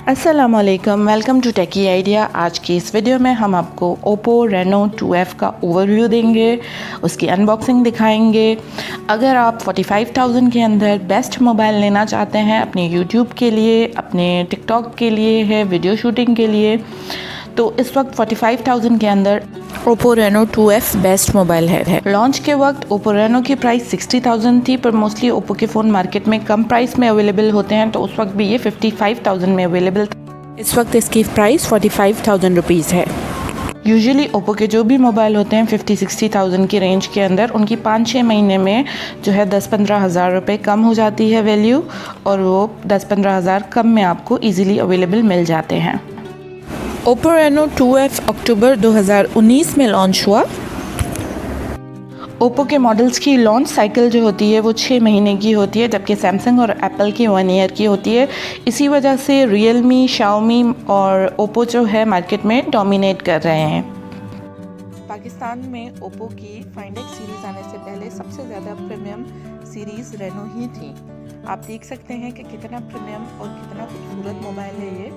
अस्सलामुअलैकुम, welcome to techy idea. आज की इस वीडियो में हम आपको ओप्पो रेनो 2F का ओवरव्यू देंगे, उसकी अनबॉक्सिंग दिखाएंगे। अगर आप 45,000 के अंदर बेस्ट मोबाइल लेना चाहते हैं अपने यूट्यूब के लिए, अपने टिकटॉक के लिए है, वीडियो शूटिंग के लिए, तो इस वक्त 45,000 के अंदर Oppo Reno 2F best mobile है। लॉन्च के वक्त ओप्पो रेनो की प्राइस 60,000 थी, पर मोस्टली ओप्पो के फ़ोन मार्केट में कम प्राइस में अवेलेबल होते हैं, तो उस वक्त भी ये 55,000 में अवेलेबल था। इस वक्त इसकी प्राइस 45,000 रुपीज़ है। यूजुअली ओप्पो के जो भी मोबाइल होते हैं 50-60,000 की रेंज के अंदर, उनकी 5-6 महीने में जो है 10-15 हज़ार रुपये कम हो जाती है वैल्यू, और वो 10-15 हज़ार कम में आपको ईज़िली अवेलेबल मिल जाते हैं। ओप्पो रेनो 2F अक्टूबर 2019 में लॉन्च हुआ। ओप्पो के मॉडल्स की लॉन्च साइकिल जो होती है वो 6 महीने की होती है, जबकि सैमसंग और एप्पल की 1 ईयर की होती है। इसी वजह से रियलमी, शाओमी और ओप्पो जो है मार्केट में डोमिनेट कर रहे हैं। पाकिस्तान में ओप्पो की फाइंड एक्स सीरीज़ आने से पहले सबसे ज़्यादा प्रीमियम सीरीज़ रेनो ही थी। आप देख सकते हैं कि कितना प्रीमियम और कितना खूबसूरत मोबाइल है ये।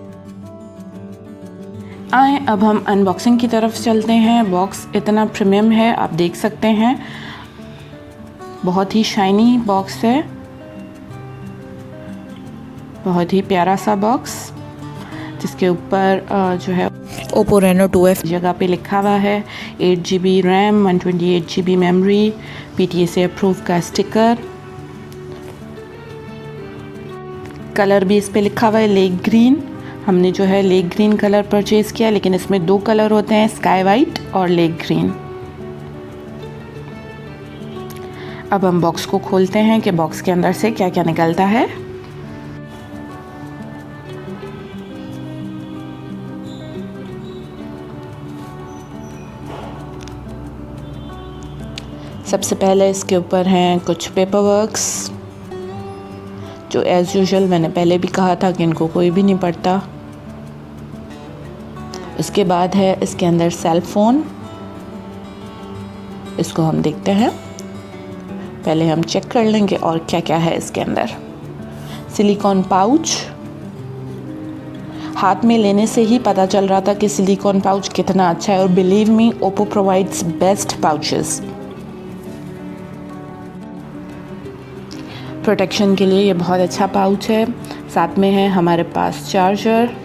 आए अब हम अनबॉक्सिंग की तरफ चलते हैं। बॉक्स इतना प्रीमियम है, आप देख सकते हैं, बहुत ही शाइनी बॉक्स है, बहुत ही प्यारा सा बॉक्स, जिसके ऊपर जो है ओप्पो रेनो 2F जगह पे लिखा हुआ है। 8 GB RAM, 128 GB memory, PTA से अप्रूव का स्टिकर, कलर भी इस पे लिखा हुआ है लेक ग्रीन। हमने जो है लेक ग्रीन कलर परचेज़ किया, लेकिन इसमें 2 कलर होते हैं, स्काई वाइट और लेक ग्रीन। अब हम बॉक्स को खोलते हैं कि बॉक्स के अंदर से क्या क्या निकलता है। सबसे पहले इसके ऊपर हैं कुछ पेपर वर्क्स, जो एज़ यूजुअल मैंने पहले भी कहा था कि इनको कोई भी नहीं पढ़ता। उसके बाद है इसके अंदर सेल फ़ोन, इसको हम देखते हैं। पहले हम चेक कर लेंगे और क्या क्या है इसके अंदर। सिलिकॉन पाउच, हाथ में लेने से ही पता चल रहा था कि सिलिकॉन पाउच कितना अच्छा है, और believe me Oppo provides best pouches. Protection के लिए ये बहुत अच्छा पाउच है। साथ में है हमारे पास चार्जर,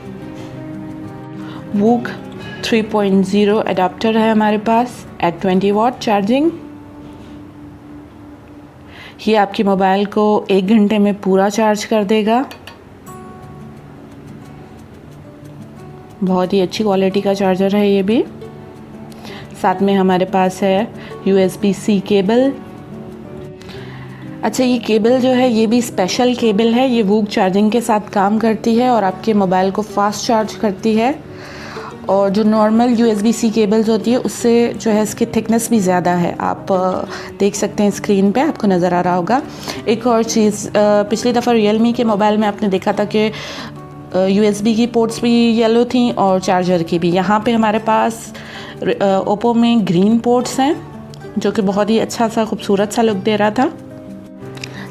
वूक 3.0 अडाप्टर है हमारे पास एट 20 वाट चार्जिंग। ये आपकी मोबाइल को 1 घंटे में पूरा चार्ज कर देगा। बहुत ही अच्छी क्वालिटी का चार्जर है ये भी। साथ में हमारे पास है USB-C केबल। अच्छा, ये केबल जो है ये भी स्पेशल केबल है, ये वूक चार्जिंग के साथ काम करती है और आपके मोबाइल को फास्ट चार्ज करती है। और जो नॉर्मल USB-C केबल्स होती है उससे जो है इसकी थिकनेस भी ज़्यादा है। आप देख सकते हैं स्क्रीन पे, आपको नज़र आ रहा होगा। एक और चीज़, पिछली दफ़ा रियलमी के मोबाइल में आपने देखा था कि USB की पोर्ट्स भी येलो थी और चार्जर की भी। यहाँ पे हमारे पास ओप्पो में ग्रीन पोर्ट्स हैं, जो कि बहुत ही अच्छा सा खूबसूरत सा लुक दे रहा था।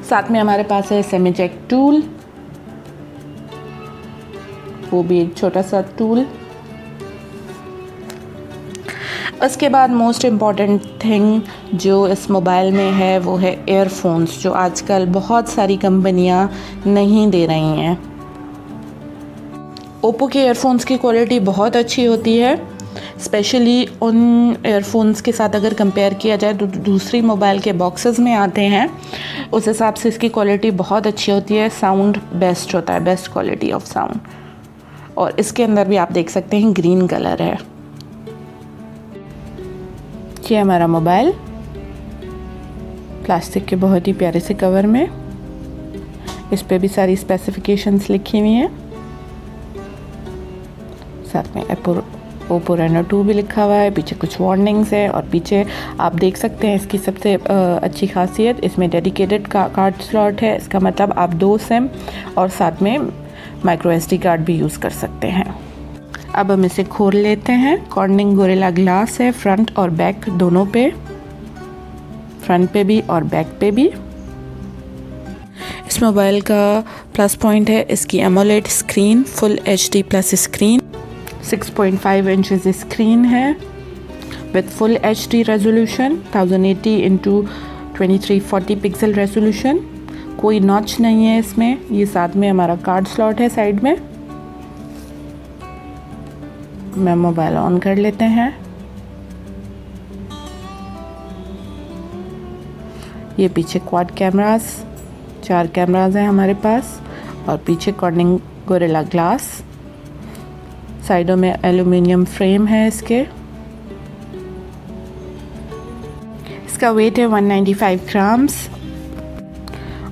साथ में हमारे पास है सेमी चेक टूल, वो भी एक छोटा सा टूल। उसके बाद मोस्ट इम्पॉर्टेंट थिंग जो इस मोबाइल में है वो है एयरफोन्स, जो आजकल बहुत सारी कंपनियां नहीं दे रही हैं। ओप्पो के एयरफोन्स की क्वालिटी बहुत अच्छी होती है, स्पेशली उन एयरफोन्स के साथ अगर कंपेयर किया जाए तो दूसरी मोबाइल के बॉक्सेस में आते हैं, उस हिसाब से इसकी क्वालिटी बहुत अच्छी होती है। साउंड बेस्ट होता है, बेस्ट क्वालिटी ऑफ साउंड। और इसके अंदर भी आप देख सकते हैं ग्रीन कलर है। ये हमारा मोबाइल प्लास्टिक के बहुत ही प्यारे से कवर में, इस पे भी सारी स्पेसिफिकेशंस लिखी हुई हैं। साथ में ओप्पो रेनो 2 भी लिखा हुआ है, पीछे कुछ वार्निंग्स है, और पीछे आप देख सकते हैं इसकी सबसे अच्छी खासियत, इसमें डेडिकेटेड कार्ड स्लॉट है। इसका मतलब आप 2 सिम और साथ में माइक्रो SD कार्ड भी यूज़ कर सकते हैं। अब हम इसे खोल लेते हैं। कॉर्निंग गोरिल्ला ग्लास है फ्रंट और बैक दोनों पे, फ्रंट पे भी और बैक पे भी। इस मोबाइल का प्लस पॉइंट है इसकी AMOLED screen, full HD plus screen, 6.5 inches screen है with full HD resolution, 1080 into 2340 pixel resolution. कोई नॉच नहीं है इसमें। ये साथ में हमारा कार्ड स्लॉट है साइड में। मैं मोबाइल ऑन कर लेते हैं। ये पीछे क्वाड कैमरास, 4 कैमरास हैं हमारे पास, और पीछे कॉर्निंग गोरिल्ला ग्लास। साइडों में एल्युमिनियम फ्रेम है इसके। इसका वेट है 195 ग्राम्स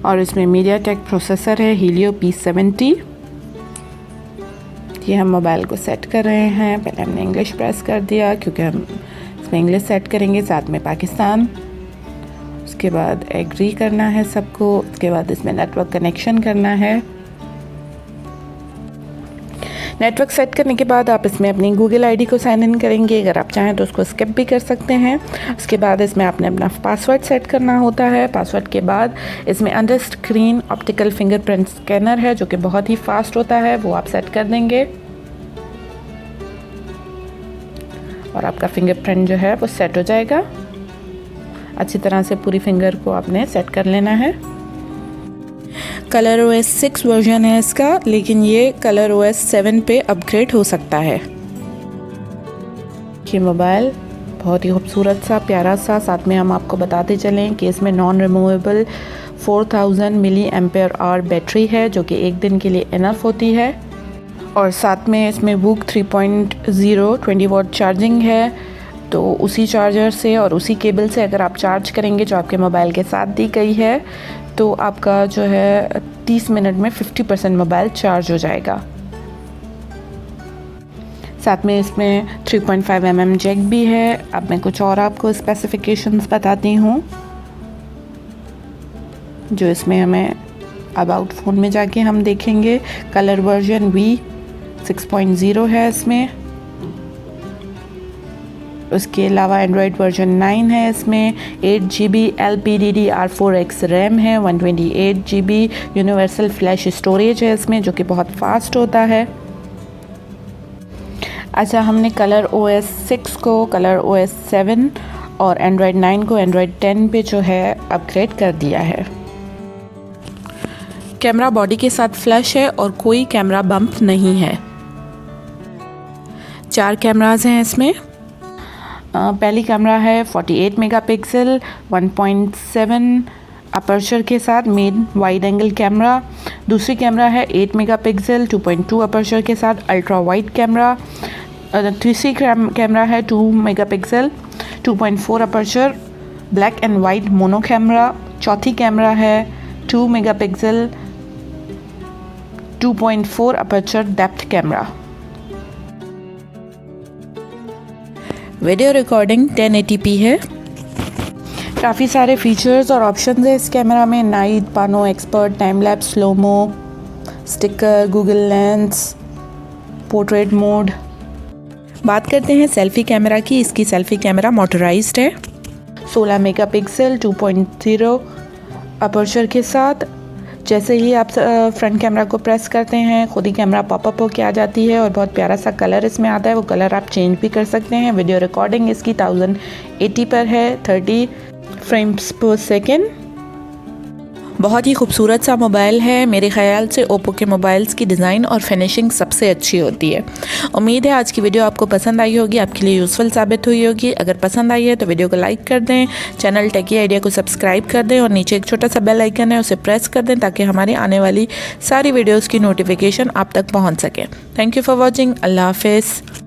और इसमें मीडियाटेक प्रोसेसर है हीलियो P70। ये हम मोबाइल को सेट कर रहे हैं। पहले हमने इंग्लिश प्रेस कर दिया क्योंकि हम इसमें इंग्लिश सेट करेंगे, साथ में पाकिस्तान। उसके बाद एग्री करना है सबको। उसके बाद इसमें नेटवर्क कनेक्शन करना है। नेटवर्क सेट करने के बाद आप इसमें अपनी गूगल ID को साइन इन करेंगे। अगर आप चाहें तो उसको स्किप भी कर सकते हैं। उसके बाद इसमें आपने अपना पासवर्ड सेट करना होता है। पासवर्ड के बाद इसमें under screen optical fingerprint scanner है जो कि बहुत ही फास्ट होता है, वो आप सेट कर देंगे और आपका फिंगरप्रिंट जो है वो सेट हो जाएगा। अच्छी तरह से पूरी फिंगर को आपने सेट कर लेना है। ColorOS 6 वर्जन है इसका, लेकिन ये ColorOS 7 पे अपग्रेड हो सकता है। ये मोबाइल बहुत ही खूबसूरत सा, प्यारा सा। साथ में हम आपको बताते चलें कि इसमें non removable 4000 milliampere hour battery है जो कि एक दिन के लिए इनफ होती है। और साथ में इसमें वूक 3.0 20 वॉट चार्जिंग है। तो उसी चार्जर से और उसी केबल से अगर आप चार्ज करेंगे जो आपके मोबाइल के साथ दी गई है तो आपका जो है 30 मिनट में 50% मोबाइल चार्ज हो जाएगा। साथ में इसमें 3.5 mm जैक भी है। अब मैं कुछ और आपको स्पेसिफिकेशंस बताती हूँ जो इसमें हमें अबाउट फ़ोन में जाके हम देखेंगे। कलर वर्जन V 6.0 है इसमें। उसके अलावा एंड्रॉयड वर्जन 9 है इसमें। 8GB LPDDR4X रैम है। 128GB यूनिवर्सल फ्लैश स्टोरेज है इसमें जो कि बहुत फास्ट होता है। अच्छा, हमने ColorOS 6 को ColorOS 7 और एंड्रॉयड 9 को एंड्रॉयड 10 पे जो है अपग्रेड कर दिया है। कैमरा बॉडी के साथ फ्लैश है और कोई कैमरा बम्प नहीं है। 4 कैमरास हैं इसमें। पहली कैमरा है 48 मेगापिक्सल 1.7 अपर्चर के साथ मेन वाइड एंगल कैमरा। दूसरी कैमरा है 8 मेगापिक्सल 2.2 अपर्चर के साथ अल्ट्रा वाइड कैमरा। तीसरी कैमरा है 2 megapixel 2.4 aperture black and white mono camera. चौथी कैमरा है 2 megapixel 2.4 aperture depth camera. Video recording 1080p है। काफ़ी सारे फीचर्स और ऑप्शंस है इस कैमरा में। Night, pano, expert, time lapse, slomo, sticker, Google lens, portrait mode. बात करते हैं सेल्फी कैमरा की। इसकी सेल्फी कैमरा मोटराइज्ड है। 16 मेगापिक्सल 2.0 अपर्चर के साथ। जैसे ही आप फ्रंट कैमरा को प्रेस करते हैं खुद ही कैमरा पॉपअप होके आ जाती है और बहुत प्यारा सा कलर इसमें आता है। वो कलर आप चेंज भी कर सकते हैं। वीडियो रिकॉर्डिंग इसकी 1080 पर है, 30 फ्रेम्स पर सेकेंड। बहुत ही खूबसूरत सा मोबाइल है। मेरे ख्याल से ओप्पो के मोबाइल्स की डिज़ाइन और फिनिशिंग सबसे अच्छी होती है। उम्मीद है आज की वीडियो आपको पसंद आई होगी, आपके लिए यूज़फुल साबित हुई होगी। अगर पसंद आई है तो वीडियो को लाइक कर दें, चैनल टेकी आइडिया को सब्सक्राइब कर दें और नीचे एक छोटा सा बेल आइकन है उसे प्रेस कर दें ताकि हमारी आने वाली सारी वीडियोज़ की नोटिफिकेशन आप तक पहुँच सके। Thank you for watching. अल्लाह हाफिज़।